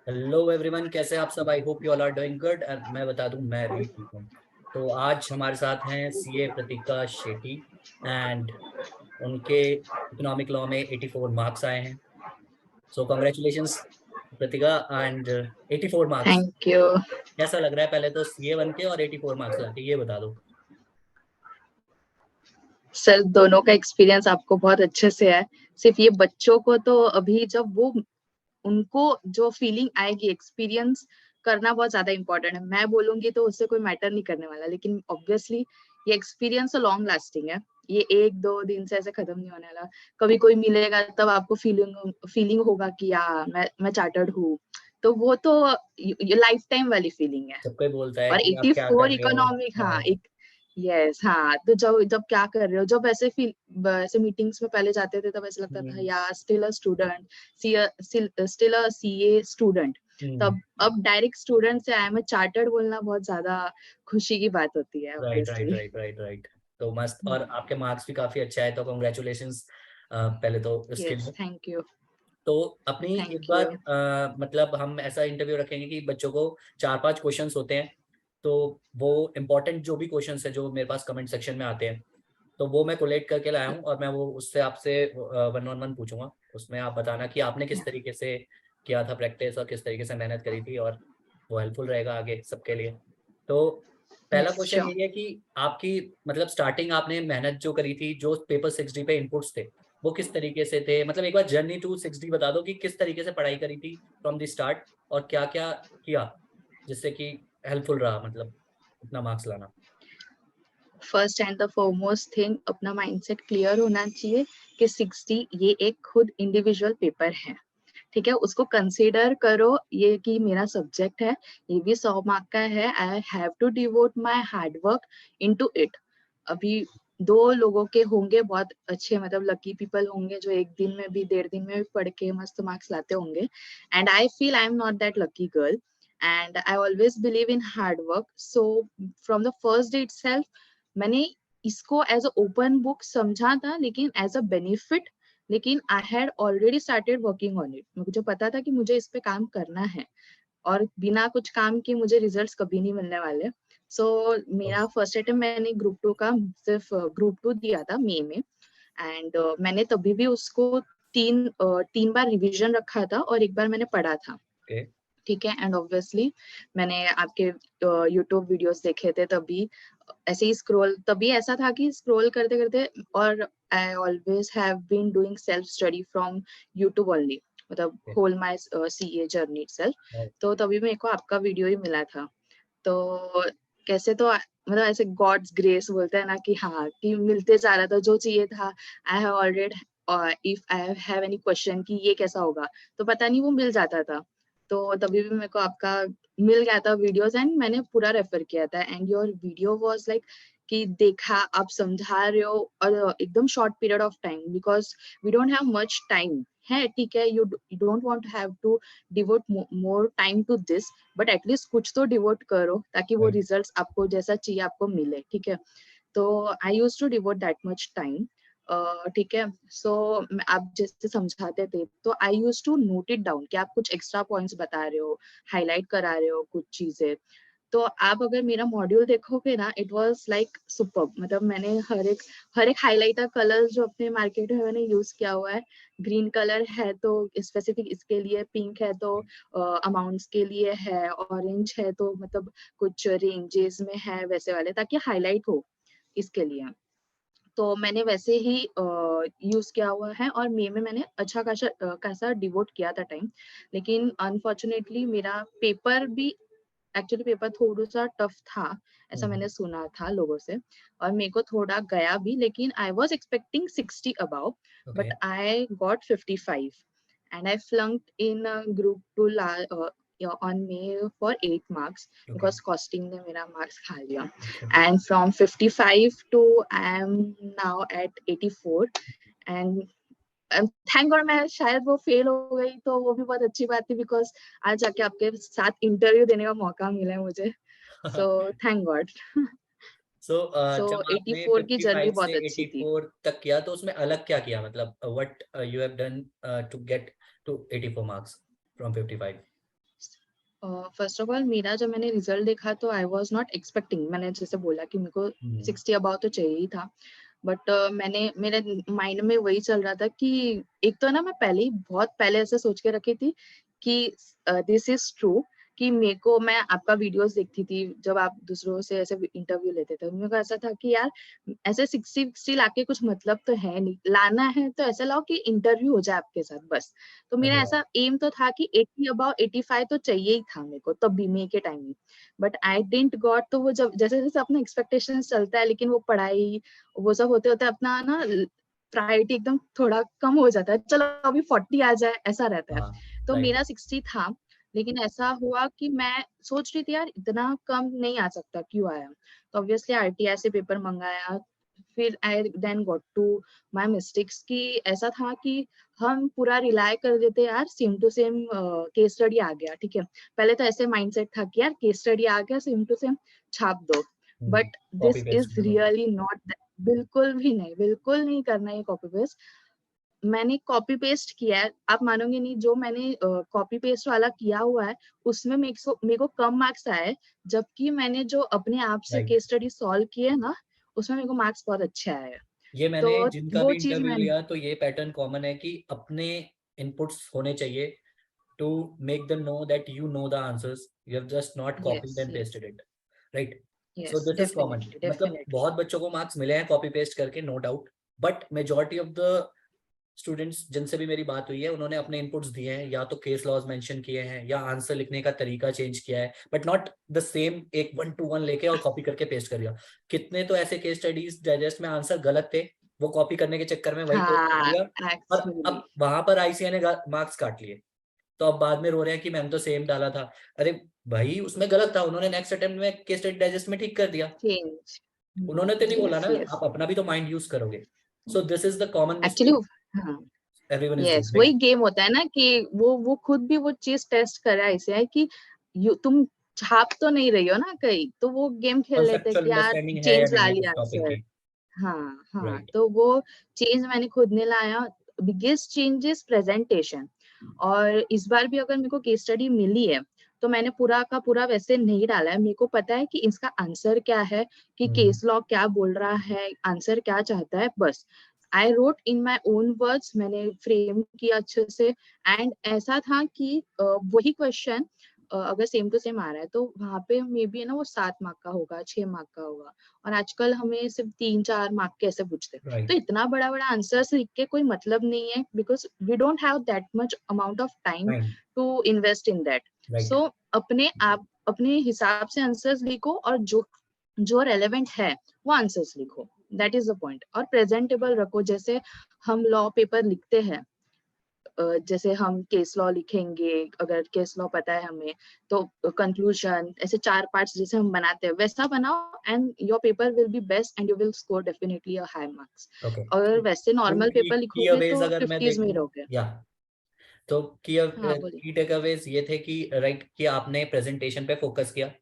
Hello everyone, कैसे हैं आप सब? I hope you all are doing good. मैं बता दूं, मैं भी ठीक हूँ। तो आज हमारे साथ हैं सीए प्रतिका शेट्टी एंड उनके इकोनॉमिक लॉ में 84 मार्क्स आए हैं। सो congratulations Pratika and 84 marks. Thank you कैसा लग रहा है पहले तो सीए बन के और 84 मार्क्स लाके, ये बता दो। सर। दोनों का एक्सपीरियंस आपको बहुत अच्छे से है। सिर्फ ये बच्चों को तो अभी जब वो उनको जो फीलिंग आएगी, एक्सपीरियंस करना बहुत ज्यादा इंपॉर्टेंट है। मैं बोलूंगी तो उससे कोई मैटर नहीं करने वाला, लेकिन ऑब्वियसली ये एक्सपीरियंस तो लॉन्ग लास्टिंग है। ये एक दो दिन से ऐसे खत्म नहीं होने वाला। कभी कोई मिलेगा तब आपको फीलिंग फीलिंग होगा कि मैं चार्टर्ड हूँ। तो वो तो लाइफ टाइम वाली फीलिंग है। सबको बोलता है और कि आप क्या 84 कर रहे हो। इकोनॉमिक, हाँ हाँ। एक, यस हाँ। तो जब जब क्या कर रहे हो, जब ऐसे फील ऐसे मीटिंग्स में पहले जाते थे तब ऐसा लगता था हम्म। यार still a student, still a CA student. Hmm. तब अब डायरेक्ट स्टूडेंट से आई एम अ चार्टर्ड बोलना बहुत ज्यादा खुशी की बात होती है right right obviously. Right right right. तो मस्त, और आपके मार्क्स भी काफी अच्छा है, तो कॉन्ग्रेचुलेशंस पहले तो इसके यस, लिए। Thank you. तो अपनी एक थैंक बार यू। मतलब हम ऐसा इंटरव्यू रखेंगे कि बच्चों को 4-5 क्वेश्चंस होते हैं। तो वो इम्पोर्टेंट जो भी क्वेश्चंस है जो मेरे पास कमेंट सेक्शन में आते हैं, तो वो मैं कोलेक्ट करके लाया हूँ और मैं वो उससे आपसे 1-on-1 पूछूंगा। उसमें आप बताना कि आपने किस तरीके से किया था प्रैक्टिस और किस तरीके से मेहनत करी थी, और वो हेल्पफुल रहेगा आगे सबके लिए। तो पहला यस क्वेश्चन श्योर। ये है कि आपकी मतलब स्टार्टिंग आपने मेहनत जो करी थी, जो पेपर 6D पे इनपुट्स थे, वो किस तरीके से थे? मतलब एक बार जर्नी टू 6D बता दो कि किस तरीके से पढ़ाई करी थी फ्रॉम द स्टार्ट, और क्या क्या किया जिससे कि हेल्पफुल रहा, मतलब इतना मार्क्स लाना। First and the foremost thing, अपना माइंडसेट क्लियर होना चाहिए कि 60 ये एक खुद इंडिविजुअल पेपर है। ठीक है, उसको कंसीडर करो ये कि मेरा सब्जेक्ट है, ये भी 100 मार्क का है। I have to devote my hard work into it. अभी दो लोगों के होंगे बहुत अच्छे, मतलब लकी पीपल होंगे जो एक दिन में भी, 1.5 दिन में भी पढ़ के मस्त मार्क्स लाते होंगे। And I feel I am not that lucky girl. And I always believe in hard work. So from the first day itself मैंने इसको एज अ ओपन बुक समझा था, लेकिन एज अ बेनिफिट। लेकिन I had already started working on it. मुझे पता था कि मुझे इस पे काम करना है, और बिना कुछ काम किए मुझे रिजल्ट्स कभी नहीं मिलने वाले। सो मेरा फर्स्ट अटेम्प्ट मैंने ग्रुप 2 का सिर्फ ग्रुप 2 दिया था मई में। एंड मैंने तभी भी उसको 3 बार रिवीजन रखा था और 1 बार मैंने पढ़ा था। ओके। ठीक है, एंड ऑब्वियसली मैंने आपके यूट्यूब वीडियोस देखे थे तभी। ऐसे ही स्क्रॉल, तभी ऐसा था कि स्क्रॉल करते करते, और I always have been doing self study from YouTube only, मतलब whole my CA journey itself. तो तभी मेरे को आपका वीडियो ही मिला था। तो कैसे तो मतलब ऐसे गॉड्स ग्रेस बोलते हैं ना कि हाँ, कि मिलते जा रहा था जो चाहिए था। I have already, if I have any question कि ये कैसा होगा, तो पता नहीं वो मिल जाता था। तो तभी भी मेरे को आपका मिल गया था वीडियोस, एंड मैंने पूरा रेफर किया था। And your video was like कि देखा आप समझा रहे हो, और एकदम short period of time, because we don't have much time है। ठीक है, you don't want have to devote more time to this, but at least कुछ तो डिवोट करो ताकि वो राइट। रिजल्ट्स आपको जैसा चाहिए आपको मिले। ठीक है, तो I use to devote that much time. ठीक है, सो आप जैसे समझाते थे तो I use to note it down कि आप कुछ एक्स्ट्रा पॉइंट्स बता रहे हो, हाईलाइट करा रहे हो कुछ चीजें। तो आप अगर मेरा मॉड्यूल देखोगे ना, इट वाज लाइक सुपर्ब। मतलब मैंने हर एक हाइलाइटर कलर जो अपने मार्केट में मैंने यूज किया हुआ है। ग्रीन कलर है तो स्पेसिफिक इसके लिए, पिंक है तो अमाउंट्स के लिए है, ऑरेंज है तो मतलब कुछ रेंजेस में है वैसे वाले, ताकि हाईलाइट हो इसके लिए। तो मैंने वैसे ही यूज किया हुआ है, और मई में मैंने अच्छा खासा डिवोट किया था टाइम। लेकिन अनफॉर्चुनेटली मेरा पेपर भी, एक्चुअली पेपर थोड़ा सा टफ था, ऐसा मैंने सुना था लोगों से। और मेरे को थोड़ा गया भी, लेकिन I was expecting 60 about, okay. But I got 55। And I flunked in group 2 on May for 8 marks, okay. because costing ने मेरा marks खा लिया। And from 55 to I am now at 84। and thank God मैं शायद वो fail हो गई, तो वो भी बहुत अच्छी बात थी, बिकॉज आज जाके आपके साथ इंटरव्यू देने का मौका मिला है मुझे। So thank God. सो सो जब आपने 84 की जर्नी 55 से बहुत अच्छी थी। 84 तक किया, तो उसमें अलग क्या किया? मतलब what you have done to get to 84 marks from 55? First of all मेरा जब मैंने रिजल्ट देखा तो आई वाज नॉट एक्सपेक्टिंग, मैंने जैसे बोला कि मेरे को 60 अबाउट तो चाहिए ही था, बट मैंने मेरे माइंड में वही चल रहा था कि एक तो ना मैं पहले ही बहुत पहले ऐसे सोच के रखी थी कि दिस इज ट्रू, कि मेरे को, मैं आपका वीडियोस देखती थी जब आप दूसरों से ऐसे इंटरव्यू लेते थे, मेरे को ऐसा था कि यार ऐसे 60 लाके कुछ मतलब तो है नहीं, लाना है तो ऐसा लाओ कि इंटरव्यू हो जाए आपके साथ बस। तो मेरा ऐसा एम तो था कि 80 अबाउ 85 तो चाहिए ही था मेरे को तब बीमे के टाइम में, बट आई डिडंट गॉट। तो वो जब जैसे जैसे अपना एक्सपेक्टेशन चलता है, लेकिन वो पढ़ाई वो सब होते होते अपना ना प्रायोरिटी एकदम थोड़ा कम हो जाता है, चलो अभी 40 आ जाए ऐसा रहता है। तो मेरा 60 था, लेकिन ऐसा हुआ कि मैं सोच रही थी यार इतना कम नहीं आ सकता, क्यों आया। तो ऑब्वियसली आरटीआई से पेपर मंगाया, फिर I then got to my mistakes कि ऐसा था कि हम पूरा रिलाय कर देते यार same to same case study आ गया, ठीक है। पहले तो ऐसे माइंडसेट था कि यार केस स्टडी आ गया सेम टू सेम छाप दो, but copy this paste is करो। रियली नॉट, बिल्कुल भी नहीं, बिल्कुल नहीं करना ये कॉपी पेस्ट। मैंने कॉपी पेस्ट किया है, आप मानोगे नहीं, जो मैंने कॉपी पेस्ट वाला किया हुआ है उसमें मेरे को कम मार्क्स आए, जबकि मैंने जो अपने आप से राइट, केस स्टडी सॉल्व किए ना उसमें मेरे को मार्क्स बहुत अच्छे आए हैं। ये मैंने तो जिनका वो भी चीज इंटरव्यू मैंने, लिया तो ये पैटर्न कॉमन है कि अपने इनपुट्स होने चाहिए to make them know that you know the answers, you have just not copied yes and yes pasted it, right? So yes, this is common, definitely मतलब डेफिनेटली। बहुत बच्चों को मार्क्स मिले हैं कॉपी पेस्ट करके, no doubt, but majority of the students जिनसे भी मेरी बात हुई है उन्होंने अपने इनपुट्स दिए हैं, या तो केस लॉज मेंशन किए हैं या आंसर लिखने का तरीका चेंज किया है, बट नॉट द सेम एक 1 to 1 लेके और कॉपी करके पेस्ट कर दिया। कितने तो ऐसे केस स्टडीज डाइजेस्ट में आंसर गलत थे, वो कॉपी करने के चक्कर में वही पेस्ट कर हाँ दिया, और एक्चुअली, अब वहां पर आईसीए ने मार्क्स काट लिए, तो अब बाद में रो रहे हैं कि मैंने तो सेम डाला था। अरे भाई उसमें गलत था, उन्होंने नेक्स्ट अटेम्प्ट में केस स्टडी डाइजेस्ट में ठीक कर दिया, चेंज, उन्होंने तो नहीं बोला यस ना यस, आप अपना भी तो माइंड यूज करोगे। So this is the common actually mistake हाँ, एवरीवन इज यस डूइंग, वही राइट? गेम होता है ना कि वो खुद भी वो चीज टेस्ट कर रहा है, इसे है कि तुम छाप तो नहीं रही हो ना कहीं, तो वो गेम खेल लेते हैं कॉन्सेप्चुअल कि यार अंडरस्टैंडिंग है या चेंज ला नहीं है इस लिया टॉपिक आंसर। की, हाँ हाँ, राइट? तो वो चेंज मैंने खुद ने लाया। Biggest change is presentation. और इस बार भी अगर मेरे को केस स्टडी मिली है तो मैंने पूरा का पूरा वैसे नहीं डाला है, मेरे को पता है कि इसका आंसर क्या है, कि केस लॉ क्या बोल रहा है, आंसर क्या चाहता है, बस I wrote in my own words, मैंने फ्रेम किया अच्छे से। एंड ऐसा था कि वही क्वेश्चन अगर सेम टू सेम आ रहा है तो वहां पे मे बी है ना वो 7 मार्क का होगा, 6 मार्क का होगा, और आजकल हमें सिर्फ 3-4 मार्क के ऐसे पूछते हैं। तो राइट, इतना बड़ा बड़ा आंसर लिख के कोई मतलब नहीं है, because we don't have that much amount of time fine, to invest in that. Right. So अपने आप अपने हिसाब से आंसर्स लिखो, और जो जो रेलेवेंट है वो आंसर्स लिखो, दैट इज द पॉइंट। और प्रेजेंटेबल रखो, जैसे हम लॉ पेपर लिखते हैं, जैसे हम केस लॉ लिखेंगे, अगर केस लॉ पता है हमें, तो कंक्लूजन ऐसे 4 पार्ट्स जैसे हम बनाते हैं वैसा बनाओ, and your paper will be best and you will score definitely a high marks. Okay, अगर वैसे टू नॉर्मल की पेपर की लिखोगे अवेज तो अगर मैं 50s में ही देखूं, रहोगे। या तो हाँ बोलिए। की टेक अवेज ये थे कि राइट कि आपने प्रेजेंटेशन पे फोकस किया,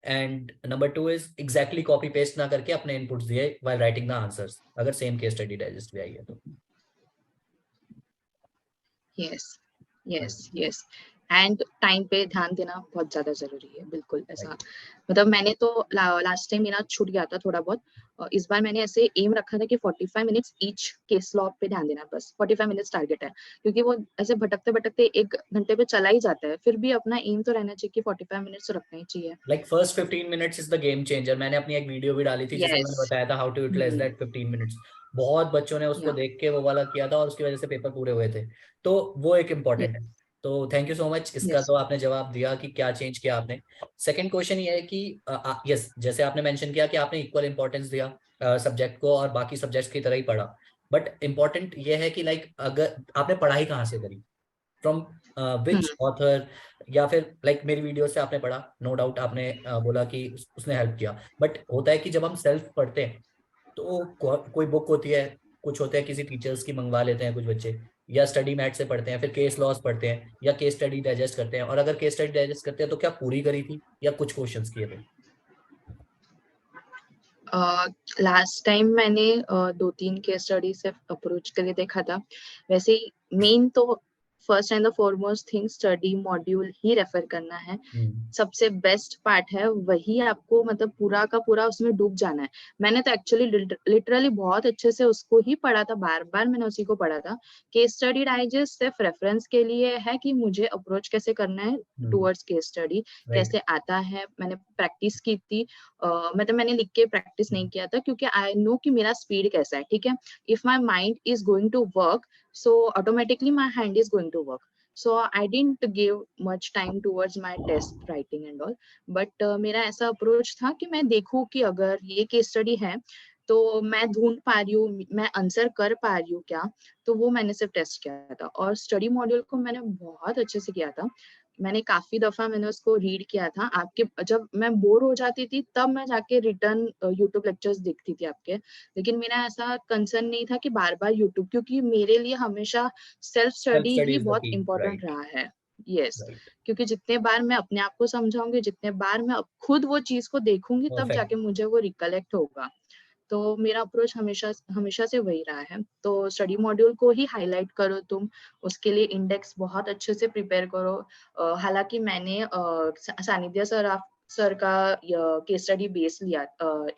and number 2 is exactly copy paste ना करके अपने इनपुट्स दिए व्हाइल राइटिंग द आंसर्स, अगर सेम केस स्टडी डाइजेस्ट भी आई है तो। Yes yes yes, and time पे ध्यान देना बहुत ज्यादा जरूरी है, बिल्कुल ऐसा। राइट, मतलब मैंने तो लास्ट टाइम मेरा छूट गया था थोड़ा बहुत, इस बार मैंने ऐसे एम रखा था कि 45 मिनट्स ईच केस लॉ पे ध्यान देना, बस 45 मिनट्स टारगेट है, क्योंकि वो ऐसे भटकते भटकते 1 घंटे पे चला ही जाता है, फिर भी अपना एम तो रहना चाहिए कि 45 मिनट्स तो रखना ही चाहिए। Like first 15 minutes is the game changer, मैंने अपनी एक वीडियो भी डाली थी जिसमें यस, मैंने बताया था how to utilize that 15 minutes, बहुत बच्चों ने उसको या देख के वो वाला किया था और उसकी वजह से पेपर पूरे हुए थे, तो वो एक इम्पॉर्टेंट है। तो थैंक यू सो मच, इसका यस, तो आपने जवाब दिया कि क्या चेंज किया आपने। सेकंड क्वेश्चन ये है कि यस जैसे आपने मेंशन किया कि आपने इक्वल इंपॉर्टेंस दिया सब्जेक्ट को और बाकी सब्जेक्ट्स की तरह ही पढ़ा, बट इम्पॉर्टेंट ये है कि लाइक अगर आपने पढ़ाई कहाँ से करी, फ्रॉम विच ऑथर, या फिर लाइक मेरी वीडियो से आपने पढ़ा, नो डाउट आपने बोला कि उसने हेल्प किया, बट होता है कि जब हम सेल्फ पढ़ते हैं तो कोई बुक होती है, कुछ होते हैं किसी टीचर्स की मंगवा लेते हैं कुछ बच्चे, या स्टडी मैट से पढ़ते हैं, फिर केस लॉस पढ़ते हैं या केस स्टडी डाइजेस्ट करते हैं, और अगर केस स्टडी डाइजेस्ट करते हैं तो क्या पूरी करी थी या कुछ क्वेश्चंस किए थे? लास्ट टाइम मैंने 2-3 केस स्टडी से अप्रोच करके देखा था। वैसे मेन तो first and the foremost thing study module he refer करना है। सबसे बेस्ट पार्ट है वही, आपको मतलब पूरा का पूरा उसमें डूब जाना है। मैंने तो एक्चुअली लिटरली बहुत अच्छे से उसको ही पढ़ा था, बार बार मैंने उसी को पढ़ा था। केस स्टडी डाइजेस्ट सिर्फ रेफरेंस के लिए है कि मुझे अप्रोच कैसे करना है टुवर्ड्स केस स्टडी, कैसे आता है। मैंने प्रैक्टिस की थी, मतलब मैंने लिख के प्रैक्टिस नहीं किया था क्योंकि आई नो कि मेरा स्पीड कैसा है, ठीक है। If my mind is going to work, so automatically my hand is going to work. So I didn't give much time towards my test writing and all, but मेरा ऐसा approach था कि मैं देखूं कि अगर ये केस स्टडी है तो मैं ढूंढ पा रही हूँ, मैं आंसर कर पा रही हूँ क्या। तो वो मैंने सिर्फ टेस्ट किया था, और स्टडी मॉड्यूल को मैंने बहुत अच्छे से किया था। मैंने काफी दफा मैंने उसको रीड किया था। आपके जब मैं बोर हो जाती थी तब मैं जाके रिटर्न यूट्यूब लेक्चर्स देखती थी आपके, लेकिन मेरा ऐसा कंसर्न नहीं था कि बार बार यूट्यूब, क्योंकि मेरे लिए हमेशा self self study study he is the बहुत की, इंपॉर्टेंट राइट। रहा है। यस, राइट, क्योंकि जितने बार मैं अपने आप को समझाऊंगी, जितने बार मैं खुद वो चीज को देखूंगी, तब परफेक्ट। जाके मुझे वो रिकलेक्ट होगा। तो मेरा अप्रोच हमेशा हमेशा से वही रहा है। तो स्टडी मॉड्यूल को ही हाईलाइट करो तुम, उसके लिए इंडेक्स बहुत अच्छे से प्रिपेयर करो। हालांकि मैंने सानिध्य सर का केस स्टडी बेस लिया,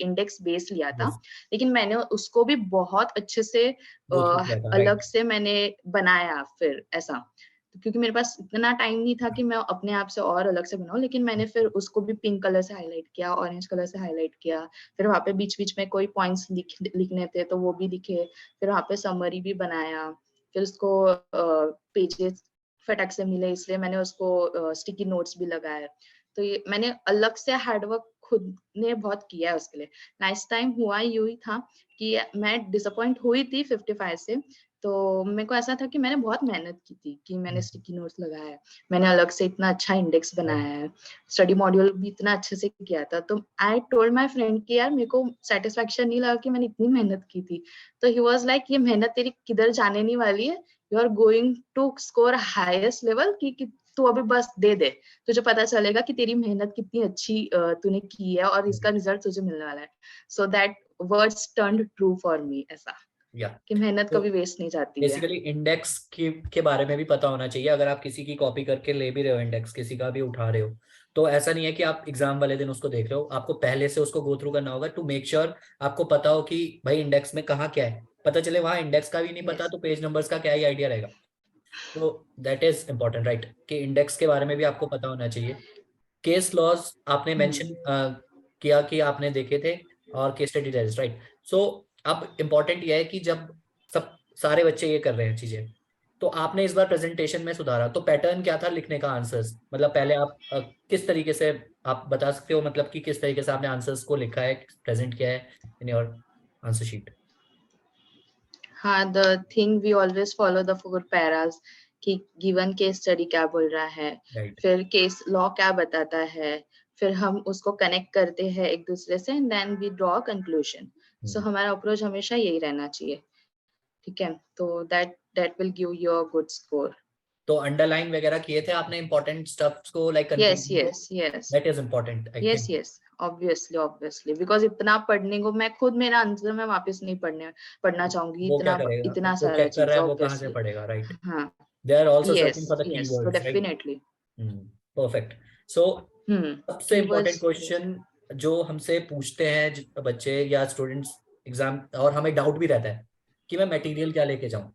इंडेक्स बेस लिया था, यस, लेकिन मैंने उसको भी बहुत अच्छे से गो थ्रू किया था, अलग राइट। से मैंने बनाया फिर ऐसा। क्योंकि मेरे पास इतना टाइम नहीं था कि मैं अपने आप से और अलग से बनाऊं, लेकिन मैंने फिर उसको भी पिंक कलर से हाईलाइट किया, ऑरेंज कलर से हाईलाइट किया। फिर वहां पे बीच बीच में कोई पॉइंट्स लिखने थे तो वो भी लिखे। फिर वहां पे समरी भी बनाया। फिर उसको पेजेस फटक से मिले इसलिए मैंने उसको स्टिकी नोट्स भी लगाए। तो ये मैंने अलग से हार्डवर्क खुद ने बहुत किया है उसके लिए। लास्ट टाइम हुआ यूं ही था कि मैं डिसअपॉइंट हुई थी 55 से। तो मेरे को ऐसा था कि मैंने बहुत मेहनत की थी, कि मैंने स्टिकी नोट्स लगाया है, मैंने अलग से इतना अच्छा इंडेक्स बनाया है, स्टडी मॉड्यूल भी इतना अच्छे से किया था। तो आई टोल्ड माय फ्रेंड कि यार मेरे को सेटिस्फेक्शन नहीं लगा कि मैंने इतनी मेहनत की थी। तो ही वाज लाइक, ये मेहनत तेरी किधर जाने नहीं वाली है, you are going to score highest level, कि तू अभी बस दे दे, तुझे पता चलेगा कि तेरी मेहनत कितनी अच्छी तूने की है और इसका रिजल्ट तुझे मिलने वाला है। So that words turned true for me, ऐसा या, कि मेहनत तो कभी वेस्ट नहीं जाती है। बेसिकली इंडेक्स के बारे में भी पता होना चाहिए। अगर आप किसी की कॉपी करके ले भी रहे हो, इंडेक्स किसी का भी उठा रहे हो, तो ऐसा नहीं है कि आप एग्जाम वाले दिन उसको देख रहे हो, आपको पहले से उसको गो थ्रू करना होगा टू मेक श्योर आपको पता हो कि भाई इंडेक्स में कहाँ क्या है। पता चले वहां इंडेक्स का भी नहीं पता यस। तो पेज नंबर्स का क्या ही आइडिया रहेगा। तो दैट इज इम्पोर्टेंट, राइट, कि इंडेक्स के बारे में भी आपको पता होना चाहिए। केस लॉज आपने मेंशन किया कि आपने देखे थे, और केस स्टडी टेस्ट, राइट। सो अब इम्पोर्टेंट यह है कि जब सब सारे बच्चे ये कर रहे हैं चीजें, तो आपने इस बार प्रेजेंटेशन में सुधारा, तो पैटर्न क्या था लिखने का आंसर्स, मतलब पहले आप किस तरीके से आप बता सकते हो, मतलब कि किस तरीके से आपने आंसर्स को लिखा है, प्रेजेंट किया है इन योर आंसर शीट। हाँ, the thing we always follow the 4 paras, कि गिवन केस स्टडी क्या बोल रहा है, राइट। फिर केस लॉ क्या बताता है, फिर हम उसको कनेक्ट करते हैं एक दूसरे से, and then we draw conclusion. So हमारा अप्रोच हमेशा यही रहना चाहिए, ठीक है। तो that will give you a good score. तो अंडरलाइन वगैरह किए थे आपने इंपॉर्टेंट स्टफ्स को, लाइक यस कंक्लूजन को? Yes yes that is important I yes think. Yes, obviously because इतना पढ़ने को मैं खुद, मेरा आंसर मैं वापस नहीं पढ़ना चाहूंगी, वो क्या इतना करेगा, इतना वो सारा चेक कर चीज, रहा है, वो कहाँ से ऑब्वियसली। पढ़ेगा, राइट। हाँ। They are also searching yes for the yes, तो keywords, right. Definitely. Perfect. So सबसे इम्पोर्टेंट कीवर्ड्स। क्वेश्चन जो हमसे पूछते हैं बच्चे या स्टूडेंट्स एग्जाम, और हमें डाउट भी रहता है कि मैं मटेरियल क्या लेके जाऊं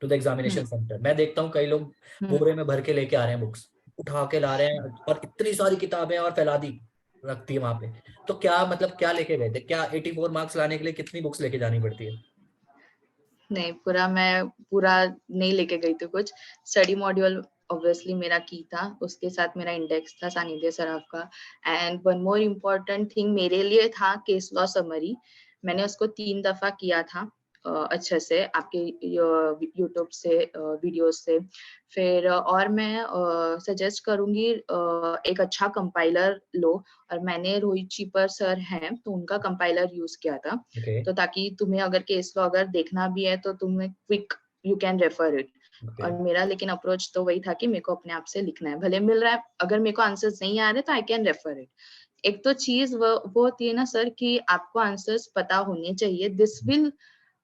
to the examination hmm centre. मैं देखता हूँ कई लोग हम्म बोरे में भर के लेके आ रहे हैं, बुक्स उठा के ला रहे हैं, और इतनी सारी किताबें और फैला दी रखती है वहां पे। तो क्या मतलब क्या लेके गए थे, क्या 84 मार्क्स लाने के लिए कितनी बुक्स लेके जानी पड़ती है? नहीं, मैं पूरा नहीं लेके गई थी कुछ। स्टडी मॉड्यूल ऑब्वियसली मेरा की था, उसके साथ मेरा इंडेक्स था सानिध्य सराफ का। And one more important thing मेरे लिए था केस लॉ समरी। मैंने उसको 3 दफा किया था अच्छे से, आपके यूट्यूब से वीडियोस से। फिर और मैं सजेस्ट करूंगी एक अच्छा कंपाइलर लो। और मैंने रोहित चीपर सर हैं तो उनका कंपाइलर यूज किया था। ओके। तो ताकि तुम्हें अगर केस लॉ अगर देखना भी है तो तुम्हें quick, you can refer it. Okay. और मेरा लेकिन अप्रोच तो वही था कि मेरे को अपने आप से लिखना है, भले मिल रहा है, अगर मेरे को आंसर्स नहीं आ रहे तो आई कैन रेफर इट। एक तो चीज वो होती है ना सर, कि आपको आंसर्स पता होने चाहिए, this will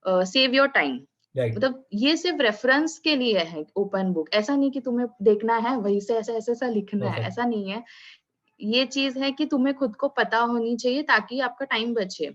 save your time. Right मतलब ये सिर्फ रेफरेंस के लिए है ओपन बुक, ऐसा नहीं कि तुम्हें देखना है वहीं से ऐसा ऐसा ऐसा लिखना है, परफेक्ट ऐसा नहीं है। ये चीज है कि तुम्हें खुद को पता होनी चाहिए ताकि आपका टाइम बचे।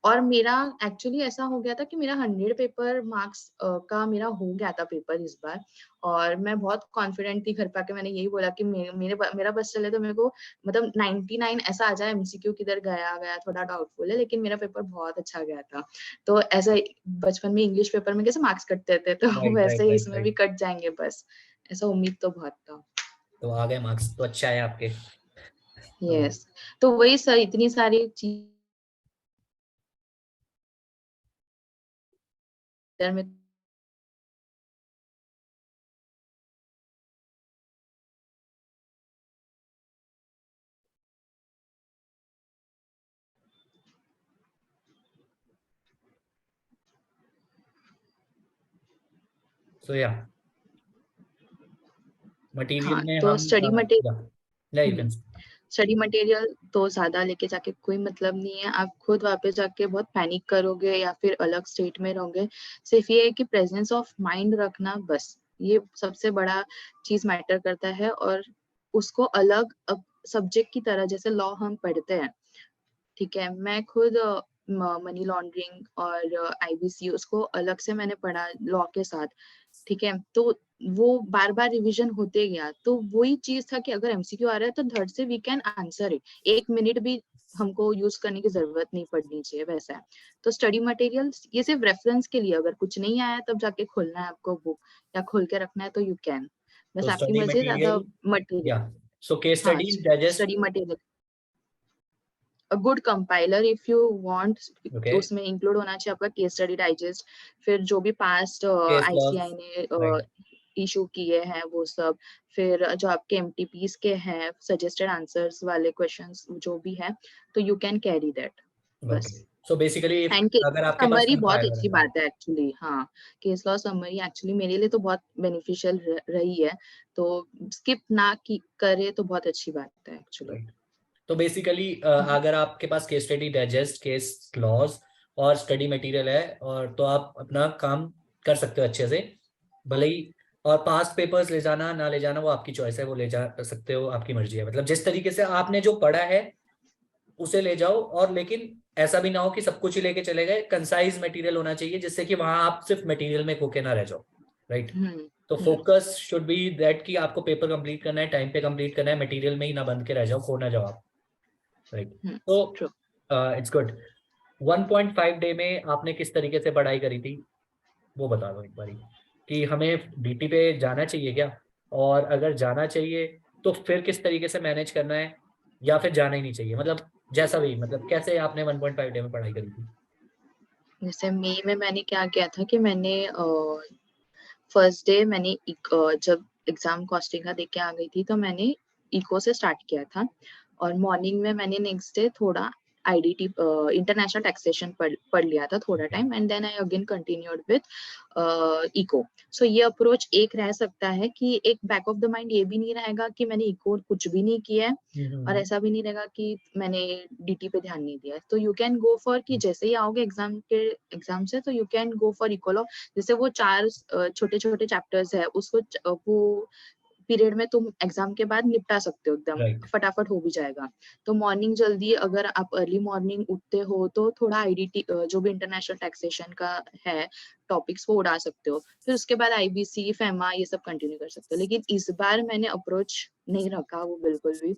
और मेरा एक्चुअली ऐसा हो गया था कि मेरा 100 पेपर मार्क्स का मेरा हो गया था पेपर इस बार, और मैं बहुत कॉन्फिडेंट थी। घर पे आके मैंने यही बोला कि मेरा बस चले तो मेरे को मतलब 99 ऐसा आ जाए, एमसीक्यू किधर गया गया थोड़ा डाउटफुल है, लेकिन मेरा पेपर बहुत अच्छा गया था। तो ऐसा बचपन में इंग्लिश पेपर में कैसे मार्क्स कटते थे, तो राइट वैसे राइट ही राइट इसमें भी राइट। कट जाएंगे बस, ऐसा उम्मीद तो बहुत था। तो आ गए मार्क्स तो अच्छा है आपके। तो यस, तो वही सर, इतनी सारी चीज में। सो या मटेरियल हाँ, में तो हम स्टडी या you material, can. Study material तो ज्यादा लेके जाके कोई मतलब नहीं है। आप खुद वापस जाके बहुत पैनिक करोगे या फिर अलग स्टेट में रहोगे। सिर्फ ये है कि प्रेजेंस ऑफ माइंड रखना, बस ये सबसे बड़ा चीज मैटर करता है। और उसको अलग सब्जेक्ट की तरह, जैसे लॉ हम पढ़ते हैं, ठीक है, मैं खुद मनी लॉन्ड्रिंग और आईबीसी उसको अलग से मैंने पढ़ा लॉ के साथ, ठीक है। तो वो बार बार रिवीजन होते गया, तो वही चीज था कि अगर एमसीक्यू आ रहा है तो धड़ से we can answer it, 1 minute भी हमको यूज करने की जरूरत नहीं पड़नी चाहिए, वैसा है। तो स्टडी मटेरियल ये सिर्फ रेफरेंस के लिए, अगर कुछ नहीं आया तब जाके खोलना है आपको बुक या खोल के रखना है तो यू कैन, बस तो आपकी स्टडी मर्जी, ज्यादा मटेरियल मटेरियल। या सो केस हाँ, studies digest. Study material, a good compiler if you want, okay. उसमें इंक्लूड होना चाहिए आपका केस स्टडी डाइजेस्ट, फिर जो भी पास्ट केस आईसीआई लॉस। ने राइट। इशू किए हैं वो सब, फिर जो आपके एमटीपीस के हैं सजेस्टेड आंसर्स वाले क्वेश्चंस जो भी है, तो you can carry that, okay. बस। सो बेसिकली एंड केस अगर लॉ आपके पास समरी बहुत कंपाइलर अच्छी है। बात है एक्चुअली, हाँ, केस लॉ समरी एक्चुअली मेरे लिए तो बहुत बेनिफिशियल रही है, तो स्किप ना की करे तो बहुत अच्छी बात है एक्चुअली। राइट। तो बेसिकली अगर आपके पास case study digest case laws और स्टडी मटेरियल है और तो आप अपना काम कर सकते हो अच्छे से, भले ही। और पास्ट पेपर्स ले जाना ना ले जाना वो आपकी चॉइस है, वो ले जा सकते हो, आपकी मर्जी है। मतलब जिस तरीके से आपने जो पढ़ा है उसे ले जाओ, और लेकिन ऐसा भी ना हो कि सब कुछ ही लेके चले गए। कंसाइज मटेरियल होना चाहिए जिससे कि वहां आप सिर्फ मटेरियल में खोके ना रह जाओ। राइट। हम्म तो हम्म फोकस शुड बी दैट कि आपको पेपर कंप्लीट करना है, टाइम पे कंप्लीट करना है, मटेरियल में ही ना बंद के रह जाओ, खो ना जाओ आप। राइट। तो ट्रू। It's good. 1.5 डे में आपने किस तरीके से पढ़ाई करी थी वो बता दो एक बारी, कि हमें डीटी पे जाना चाहिए क्या, और अगर जाना चाहिए तो फिर किस तरीके से मैनेज करना है, या फिर जाना ही नहीं चाहिए, मतलब जैसा भी, मतलब कैसे आपने 1.5 डे में पढ़ाई करी थी। जैसे मई में मैंने क्या किया था कि मैंने फर्स्ट डे मैंने जब एग्जाम कॉस्टिंग का देके आ गई थी तो मैंने इको से स्टार्ट किया था, और मॉर्निंग में मैंने नेक्स्ट डे थोड़ा आईडीटी इंटरनेशनल टैक्सेशन पढ़ लिया था थोड़ा time, and then I again continued with eco. So ये अप्रोच एक रह सकता है कि एक बैक ऑफ द माइंड ये भी नहीं रहेगा कि मैंने इको कुछ भी नहीं किया है, और ऐसा भी नहीं रहेगा कि मैंने डीटी पे ध्यान नहीं दिया। तो यू कैन गो फॉर कि जैसे ही आओगे एग्जाम से तो यू कैन गो फॉर इकोलॉग। जैसे वो 4 छोटे छोटे चैप्टर्स है, उसको वो पीरियड में तुम एग्जाम के बाद निपटा सकते हो, एकदम राइट। फटाफट हो भी जाएगा। तो मॉर्निंग जल्दी, अगर आप अर्ली मॉर्निंग उठते हो तो थोड़ा आईडीटी जो भी इंटरनेशनल टैक्सेशन का है टॉपिक्स वो उड़ा सकते हो, फिर उसके बाद आईबीसी फेमा ये सब कंटिन्यू कर सकते हो। लेकिन इस बार मैंने अप्रोच नहीं रखा वो बिल्कुल भी,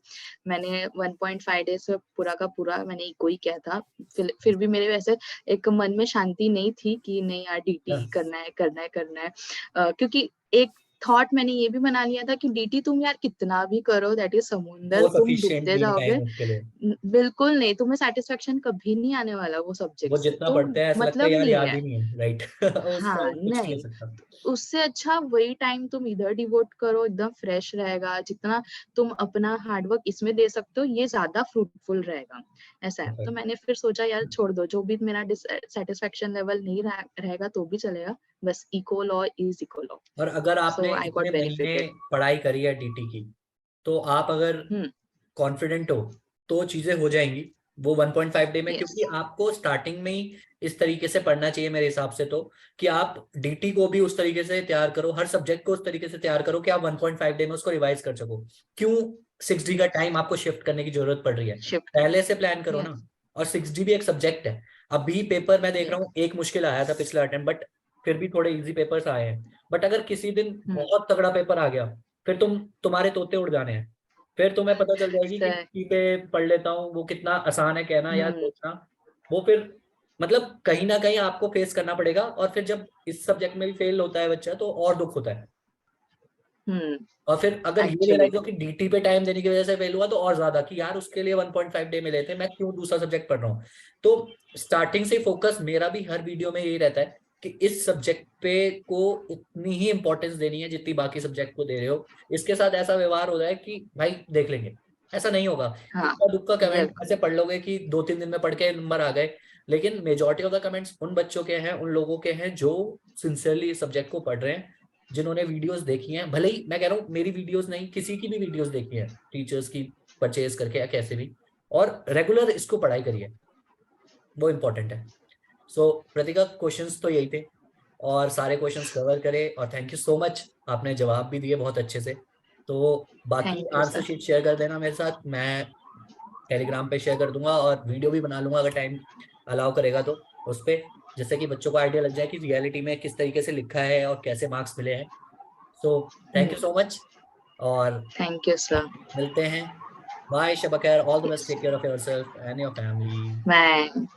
मैंने 1.5 डेज से पूरा का पूरा मैंने इको ही किया था। फिर भी मेरे वैसे एक मन में शांति नहीं थी कि नहीं यार डीटी करना है करना है करना है, क्योंकि एक थॉट मैंने ये भी बना लिया था कि डीटी तुम यार कितना भी करो, दैट इज समुंदर, वो तुम सफिशिएंट डूबते नहीं जाओगे। टाइम उसके लिए। बिल्कुल नहीं, तुम्हें सेटिस्फेक्शन कभी नहीं आने वाला वो वो सब्जेक्ट से, जितना तो पढ़ते हैं ऐसा लगता है मतलब यार नहीं याद है। ही नहीं है। राइट। उसका हाँ, कुछ नहीं ले नहीं, सकता। उससे अच्छा वही टाइम तुम इधर डिवोट करो, एकदम फ्रेश रहेगा। जितना तुम अपना हार्डवर्क इसमें दे सकते हो ये ज्यादा फ्रूटफुल रहेगा, ऐसा है। तो मैंने फिर सोचा यार छोड़ दो, जो भी मेरा सेटिस्फेक्शन लेवल नहीं रहेगा तो भी चलेगा, बस eco law is eco law. और अगर सो आपने आई इतने गॉट महीने बेनिफिटेड। पढ़ाई करी है डीटी की, तो आप अगर कॉन्फिडेंट हो तो चीजें हो जाएंगी। वो 1.5 डे में, Yes. क्योंकि आपको स्टार्टिंग में ही इस तरीके से पढ़ना चाहिए मेरे हिसाब से, तो कि आप डीटी को भी उस तरीके से तैयार करो, हर सब्जेक्ट को उस तरीके से तैयार करो कि आप 1.5 डे में उसको रिवाइज कर सको। क्यों 6D का टाइम आपको शिफ्ट करने की जरूरत पड़ रही है, Shift. पहले से प्लान करो Yes. ना। और 6D भी एक सब्जेक्ट है। अभी पेपर मैं देख रहा Yes. हूँ, एक मुश्किल आया था पिछला अटेम्प्ट, बट फिर भी थोड़े इजी पेपर्स आए हैं। बट अगर किसी दिन बहुत तगड़ा पेपर आ गया, फिर तुम्हारे तोते उड़ जाने हैं। फिर तुम्हें पता चल जाएगी कि Sir. टी पे पढ़ लेता हूँ, वो कितना आसान है कहना या Hmm. सोचना। वो फिर मतलब कहीं ना कहीं आपको फेस करना पड़ेगा, और फिर जब इस सब्जेक्ट में भी फेल होता है बच्चा तो और दुख होता है। Hmm. और फिर अगर ये Actually. रियलाइज हो कि डीटी पे टाइम देने की वजह से फेल हुआ, तो और ज्यादा कि यार उसके लिए 1.5 डे मिले थे, मैं क्यों दूसरा सब्जेक्ट पढ़ रहा हूँ। तो स्टार्टिंग से फोकस मेरा भी हर वीडियो में यही रहता है कि इस सब्जेक्ट पे को उतनी ही इंपॉर्टेंस देनी है जितनी बाकी सब्जेक्ट को दे रहे हो। इसके साथ ऐसा व्यवहार हो जाए कि भाई देख लेंगे, ऐसा नहीं होगा। हाँ. इक्का दुक्का कमेंट बिल्कुल. ऐसे पढ़ लोगे कि 2-3 दिन में पढ़ के नंबर आ गए, लेकिन मेजोरिटी ऑफ द कमेंट्स उन बच्चों के हैं, उन लोगों के हैं जो सिंसियरली इस सब्जेक्ट को पढ़ रहे हैं, जिन्होंने वीडियोस देखी हैं। भले ही मैं कह रहा हूँ मेरी वीडियोस नहीं, किसी की भी वीडियोस देखी है टीचर्स की, परचेज करके या कैसे भी, और रेगुलर इसको पढ़ाई करिए, वो इम्पोर्टेंट है। सो प्रतिका, क्वेश्चंस तो यही थे, और सारे क्वेश्चंस कवर करे, और थैंक यू सो मच, आपने जवाब भी दिए बहुत अच्छे से। तो बाकी Thank you, answer sir. Sheet share कर देना मेरे साथ, मैं टेलीग्राम पे शेयर कर दूंगा, और वीडियो भी बना लूंगा अगर टाइम अलाउ करेगा तो उस पे, जिससे कि बच्चों को आइडिया लग जाए कि रियलिटी में किस तरीके से लिखा है और कैसे मार्क्स मिले हैं। So thank Hmm. You so much, और Thank you, sir. मिलते हैं। बाय, शब खैर, all the best, Yes. Take care of yourself and your family. Bye.